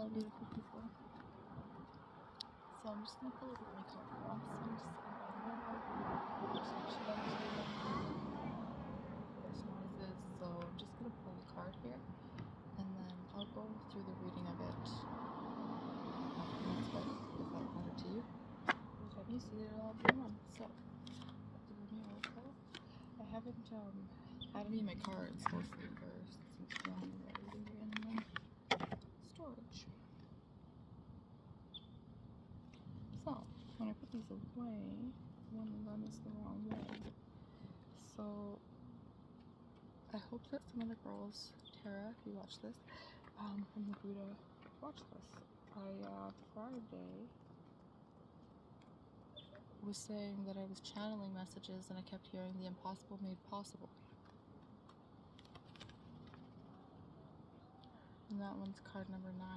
Hello, beautiful people. So I'm just gonna pull a Rumi card for us. I'm just there's noises, so I'm just gonna pull the card here, and then I'll go through the reading of it afterwards. But if that matters to you, have you seen it all be one? So the Rumi oracle. I haven't had any of my cards mostly for since filming the reading and then storage. So, when I put these away, one of them is the wrong way. So, I hope that some of the girls, Tara, if you watch this, from the Buddha, watch this. Friday, was saying that I was channeling messages and I kept hearing the impossible made possible. And that one's card number 9.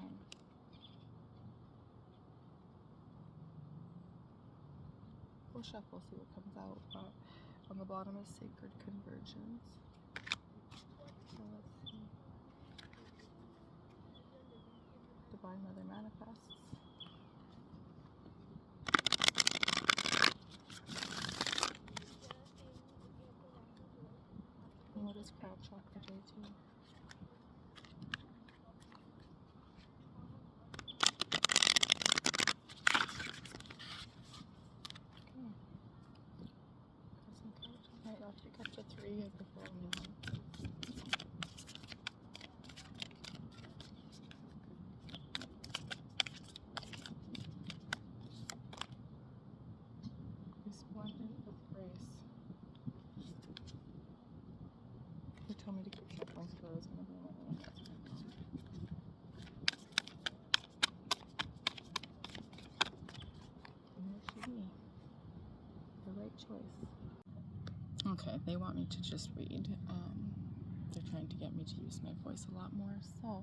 We'll shuffle, see what comes out. On the bottom is Sacred Convergence. So let's see. Divine Mother Manifests. And what is Crowd Chakra Day 2? Okay. I'll take up to 3 and before only 1. Resplendent with grace. They told me to keep shuffling, so I was going to be one of them. And there she be. The right choice. Okay, they want me to just read. They're trying to get me to use my voice a lot more, so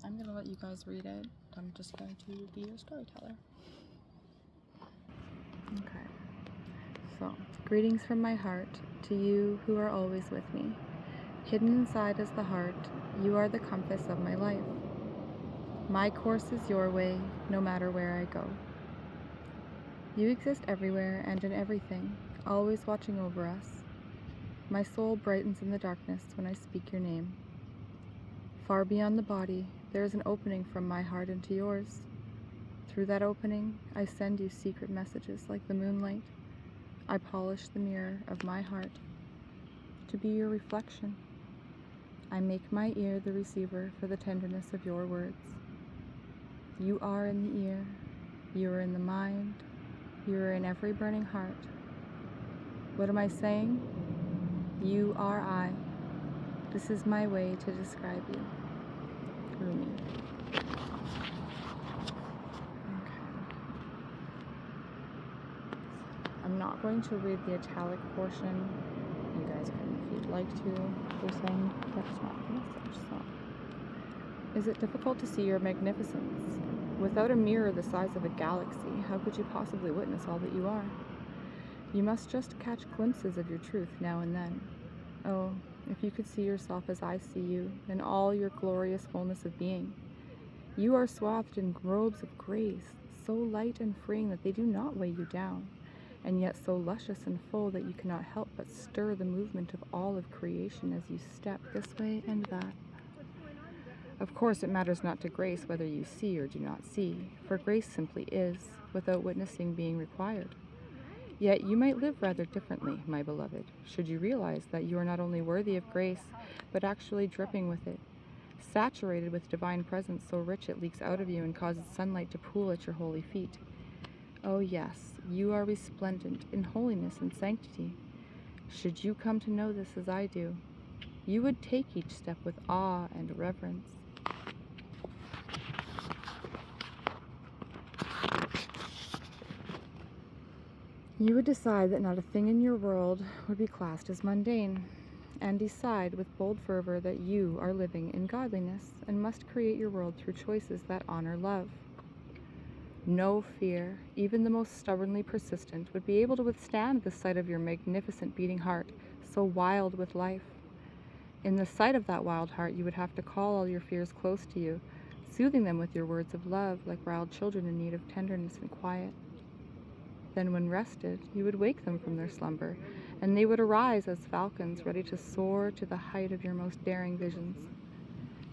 I'm going to let you guys read it. I'm just going to be your storyteller. Okay. So, greetings from my heart to you who are always with me. Hidden inside is the heart. You are the compass of my life. My course is your way, no matter where I go. You exist everywhere and in everything, always watching over us. My soul brightens in the darkness when I speak your name. Far beyond the body, there is an opening from my heart into yours. Through that opening, I send you secret messages like the moonlight. I polish the mirror of my heart to be your reflection. I make my ear the receiver for the tenderness of your words. You are in the ear, you are in the mind, you are in every burning heart. What am I saying? You are I. This is my way to describe you. Rumi. Okay. I'm not going to read the italic portion. You guys can if you'd like to. They're saying that's not the message. So, is it difficult to see your magnificence? Without a mirror the size of a galaxy, how could you possibly witness all that you are? You must just catch glimpses of your truth now and then. Oh, if you could see yourself as I see you, in all your glorious fullness of being. You are swathed in robes of grace, so light and freeing that they do not weigh you down, and yet so luscious and full that you cannot help but stir the movement of all of creation as you step this way and that. Of course, it matters not to grace whether you see or do not see, for grace simply is, without witnessing being required. Yet you might live rather differently, my beloved, should you realize that you are not only worthy of grace, but actually dripping with it, saturated with divine presence so rich it leaks out of you and causes sunlight to pool at your holy feet. Oh yes, you are resplendent in holiness and sanctity. Should you come to know this as I do, you would take each step with awe and reverence. You would decide that not a thing in your world would be classed as mundane, and decide with bold fervor that you are living in godliness and must create your world through choices that honor love. No fear, even the most stubbornly persistent, would be able to withstand the sight of your magnificent beating heart, so wild with life. In the sight of that wild heart, you would have to call all your fears close to you, soothing them with your words of love like riled children in need of tenderness and quiet. Then when rested, you would wake them from their slumber, and they would arise as falcons ready to soar to the height of your most daring visions.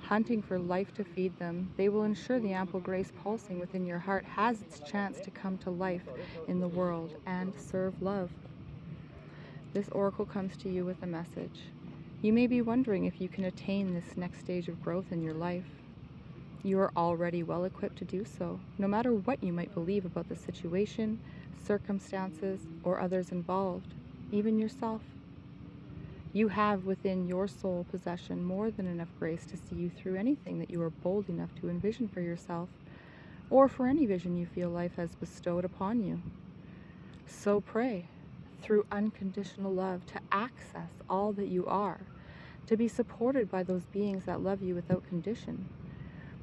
Hunting for life to feed them, they will ensure the ample grace pulsing within your heart has its chance to come to life in the world and serve love. This oracle comes to you with a message. You may be wondering if you can attain this next stage of growth in your life. You are already well equipped to do so, no matter what you might believe about the situation, circumstances, or others involved, even yourself. You have within your soul possession more than enough grace to see you through anything that you are bold enough to envision for yourself, or for any vision you feel life has bestowed upon you. So pray, through unconditional love, to access all that you are, to be supported by those beings that love you without condition.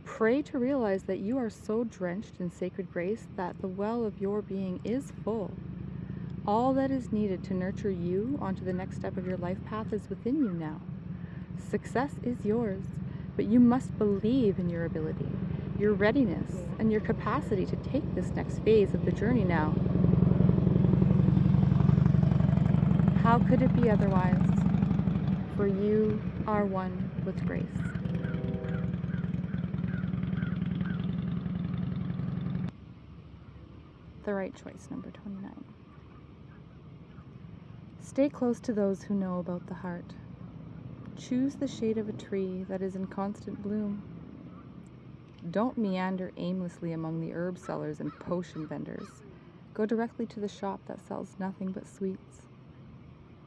Pray to realize that you are so drenched in sacred grace that the well of your being is full. All that is needed to nurture you onto the next step of your life path is within you now. Success is yours, but you must believe in your ability, your readiness, and your capacity to take this next phase of the journey now. How could it be otherwise? For you are one with grace. The right choice, number 29. Stay close to those who know about the heart. Choose the shade of a tree that is in constant bloom. Don't meander aimlessly among the herb sellers and potion vendors. Go directly to the shop that sells nothing but sweets.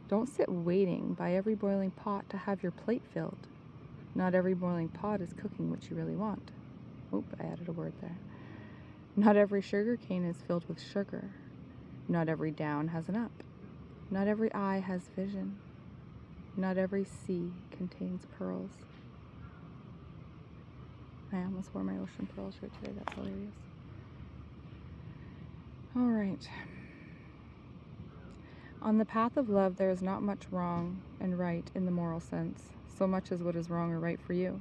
Don't sit waiting by every boiling pot to have your plate filled. Not every boiling pot is cooking what you really want. Oop, I added a word there. Not every sugar cane is filled with sugar. Not every down has an up. Not every eye has vision. Not every sea contains pearls. I almost wore my ocean pearl shirt today. That's hilarious. All right. On the path of love, there is not much wrong and right in the moral sense, so much as what is wrong or right for you.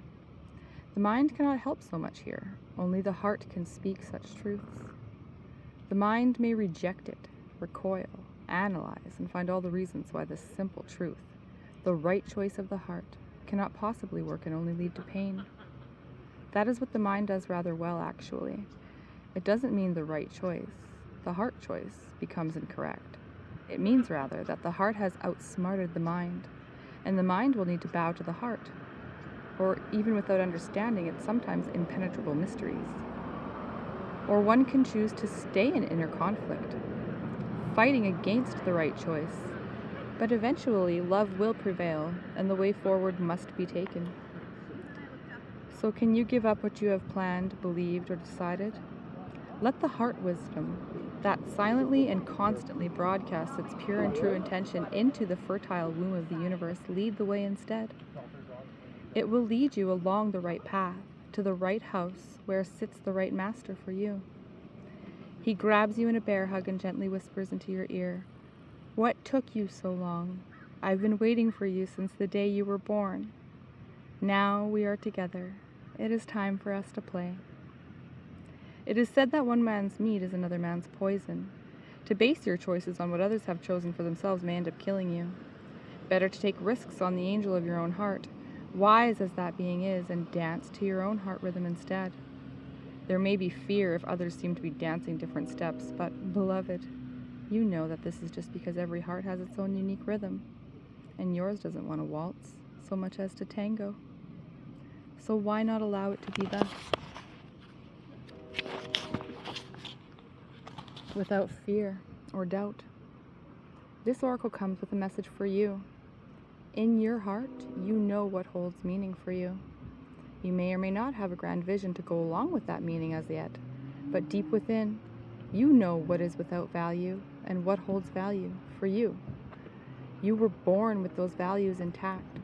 The mind cannot help so much here. Only the heart can speak such truths. The mind may reject it, recoil, analyze, and find all the reasons why this simple truth, the right choice of the heart, cannot possibly work and only lead to pain. That is what the mind does rather well, actually. It doesn't mean the right choice. The heart choice becomes incorrect. It means rather that the heart has outsmarted the mind, and the mind will need to bow to the heart, or even without understanding its sometimes impenetrable mysteries. Or one can choose to stay in inner conflict, fighting against the right choice. But eventually, love will prevail, and the way forward must be taken. So can you give up what you have planned, believed, or decided? Let the heart wisdom, that silently and constantly broadcasts its pure and true intention into the fertile womb of the universe, lead the way instead. It will lead you along the right path, to the right house, where sits the right master for you. He grabs you in a bear hug and gently whispers into your ear, "What took you so long? I've been waiting for you since the day you were born. Now we are together. It is time for us to play." It is said that one man's meat is another man's poison. To base your choices on what others have chosen for themselves may end up killing you. Better to take risks on the angel of your own heart, wise as that being is, and dance to your own heart rhythm instead. There may be fear if others seem to be dancing different steps, but, beloved, you know that this is just because every heart has its own unique rhythm, and yours doesn't want to waltz so much as to tango. So why not allow it to be thus? Without fear or doubt. This oracle comes with a message for you. In your heart, you know what holds meaning for you. You may or may not have a grand vision to go along with that meaning as yet, but deep within, you know what is without value and what holds value for you. You were born with those values intact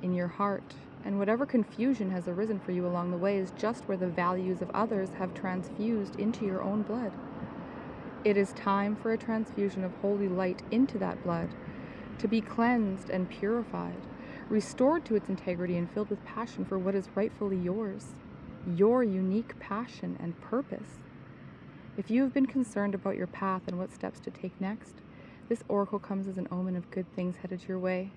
in your heart, and whatever confusion has arisen for you along the way is just where the values of others have transfused into your own blood. It is time for a transfusion of holy light into that blood, to be cleansed and purified, restored to its integrity and filled with passion for what is rightfully yours. your unique passion and purpose. If you have been concerned about your path and what steps to take next, this oracle comes as an omen of good things headed your way.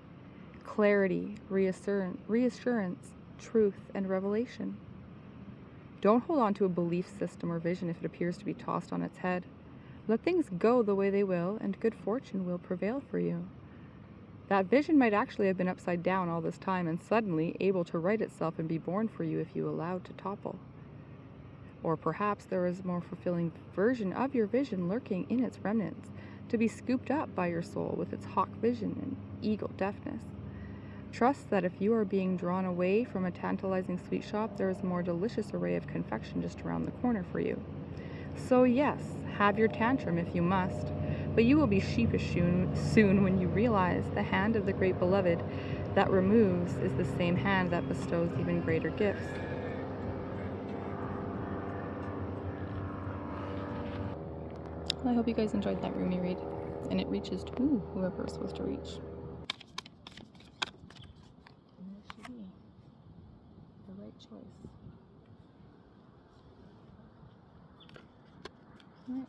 Clarity, reassurance, truth, and revelation. Don't hold on to a belief system or vision if it appears to be tossed on its head. Let things go the way they will, and good fortune will prevail for you. That vision might actually have been upside down all this time and suddenly able to right itself and be born for you if you allow it to topple. Or perhaps there is a more fulfilling version of your vision lurking in its remnants, to be scooped up by your soul with its hawk vision and eagle deafness. Trust that if you are being drawn away from a tantalizing sweet shop, there is a more delicious array of confection just around the corner for you. So yes, have your tantrum if you must, but you will be sheepish soon when you realize the hand of the great beloved that removes is the same hand that bestows even greater gifts. Well, I hope you guys enjoyed that Rumi read, and it reaches to whoever it's supposed to reach. And it should be the right choice. All right.